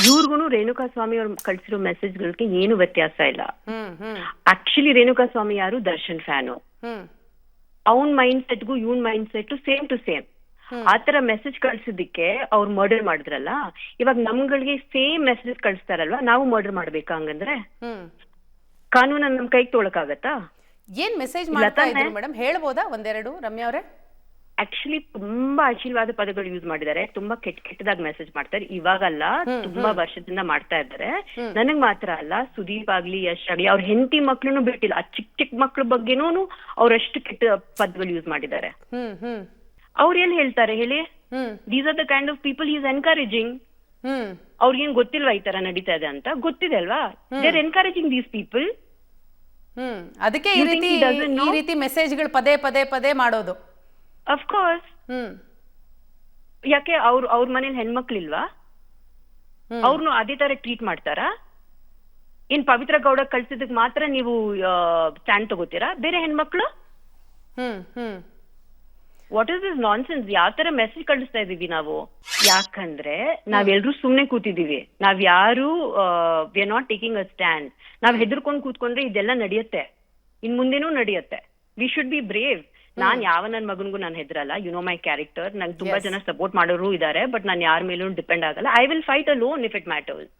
ಇವ್ರಿಗೂ ರೇಣುಕಾ ಸ್ವಾಮಿ ಅವ್ರು ಕಳ್ಸಿರೋ ಮೆಸೇಜ್ಗಳಿಗೆ ಏನು ವ್ಯತ್ಯಾಸ ಇಲ್ಲ. ಹ್ಮ್ ಹ್ಮ್ ಆಕ್ಚುಲಿ ರೇಣುಕಾ ಸ್ವಾಮಿ ಯಾರು ದರ್ಶನ್ ಫ್ಯಾನು. ಹ್ಮ್ ಅವನ್ ಮೈಂಡ್ ಸೆಟ್ಗೂ ಇವನ್ mind set same to same. ಆತರ ಮೆಸೇಜ್ ಕಳ್ಸಿದ್ದಕ್ಕೆ ಅವ್ರು ಮರ್ಡರ್ ಮಾಡಿದ್ರಲ್ಲ, ಇವಾಗ ನಮ್ಗಳಿಗೆ ಸೇಮ್ ಮೆಸೇಜ್ ಕಳಿಸ್ತಾರಲ್ವಾ, ನಾವು ಮರ್ಡರ್ ಮಾಡ್ಬೇಕಾ ಹಂಗಂದ್ರೆ? ಹ್ಮ್ ಕಾನೂನನ್ನ ನಮ್ ಕೈಗೆ ತೊಗೊಳಕಾಗತ್ತಾ? ಏನ್ ಮೆಸೇಜ್ ಮಾಡ್ತಾ ಇದ್ರು ಮೇಡಮ್, ಹೇಳ್ಬೋದಾ ಒಂದೆರಡು ರಮ್ಯಾ ಅವರೇ? ಆಕ್ಚುಲಿ ತುಂಬಾ ಅಶ್ಲೀಲವಾದ ಪದಗಳು ಯೂಸ್ ಮಾಡಿದ್ದಾರೆ, ತುಂಬಾ ಕೆಟ್ಟದಾಗಿ ಮೆಸೇಜ್ ಮಾಡ್ತಾರೆ. ಇವಾಗಲ್ಲ, ತುಂಬಾ ವರ್ಷದಿಂದ ಮಾಡ್ತಾ ಇದ್ದಾರೆ. ನನಗ್ ಮಾತ್ರ ಅಲ್ಲ, ಸುದೀಪ್ ಆಗ್ಲಿ, ಯಶ್ ಆಗ್ಲಿ, ಅವ್ರ ಹೆಂಡತಿ ಮಕ್ಳನ್ನು ಬಿಟ್ಟಿಲ್ಲ. ಆ ಚಿಕ್ಕ ಮಕ್ಳ ಬಗ್ಗೆನೂ ಅವ್ರಷ್ಟು ಕೆಟ್ಟ ಪದಗಳು ಯೂಸ್ ಮಾಡಿದ್ದಾರೆ. ಅವ್ರ ಏನ್ ಹೇಳ್ತಾರೆ ಹೇಳಿ? These are the kind of people is encouraging. ಅವ್ರಿಗೇನ್ ಗೊತ್ತಿಲ್ವಾ ಈ ತರ ನಡೀತಾ ಇದೆ ಅಂತ? ಗೊತ್ತಿದೆ ಅಲ್ವಾ? They are encouraging these people. ಅದಕ್ಕೆ ಈ ರೀತಿ ಮೆಸೇಜ್ಗಳು ಪದೇ ಪದೇ ಪದೇ ಮಾಡೋದು. ಅಫ್ಕೋರ್ಸ್. ಯಾಕೆ ಅವ್ರ ಮನೇಲಿ ಹೆಣ್ಮಕ್ಳಿಲ್ವಾ? ಅವ್ರನ್ನು ಅದೇ ತರ ಟ್ರೀಟ್ ಮಾಡ್ತಾರಾ? ಇನ್ ಪವಿತ್ರ ಗೌಡ ಕಳ್ಸಿದಕ್ ಮಾತ್ರ ನೀವು ಸ್ಟ್ಯಾಂಡ್ ತಗೋತೀರಾ? ಬೇರೆ ಹೆಣ್ಮಕ್ಳು? What is this nonsense? ಯಾವ ತರ ಮೆಸೇಜ್ ಕಳಿಸ್ತಾ ಇದೀವಿ ನಾವು? ಯಾಕಂದ್ರೆ ನಾವೆಲ್ರೂ ಸುಮ್ನೆ ಕೂತಿದೀವಿ. ನಾವ್ ಯಾರು we are not taking a stand. ನಾವ್ ಹೆದರ್ಕೊಂಡ್ ಕೂತ್ಕೊಂಡ್ರೆ ಇದೆಲ್ಲ ನಡೆಯುತ್ತೆ, ಇನ್ ಮುಂದೆನೂ ನಡೆಯುತ್ತೆ. We should be brave. ನಾನ್ ಯಾವ ನನ್ ಮಗನ್ಗೂ ನಾನು ಹೆದರಲ್ಲ. You know my character. ನಂಗೆ ತುಂಬಾ ಜನ ಸಪೋರ್ಟ್ ಮಾಡೋರು ಇದಾರೆ, ಬಟ್ ನಾನು ಯಾರ ಮೇಲೂ ಡಿಪೆಂಡ್ ಆಗಲ್ಲ. I will fight alone if it matters.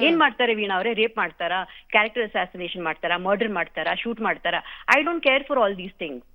ಏನ್ ಮಾಡ್ತಾರೆ ವೀಣಾ ಅವರೇ? ರೇಪ್ ಮಾಡ್ತಾರಾ? ಕ್ಯಾರೆಕ್ಟರ್ ಅಸಾಸಿನೇಷನ್ ಮಾಡ್ತಾರಾ? ಮರ್ಡರ್ ಮಾಡ್ತಾರಾ? ಶೂಟ್ ಮಾಡ್ತಾರಾ? I don't care for all these things.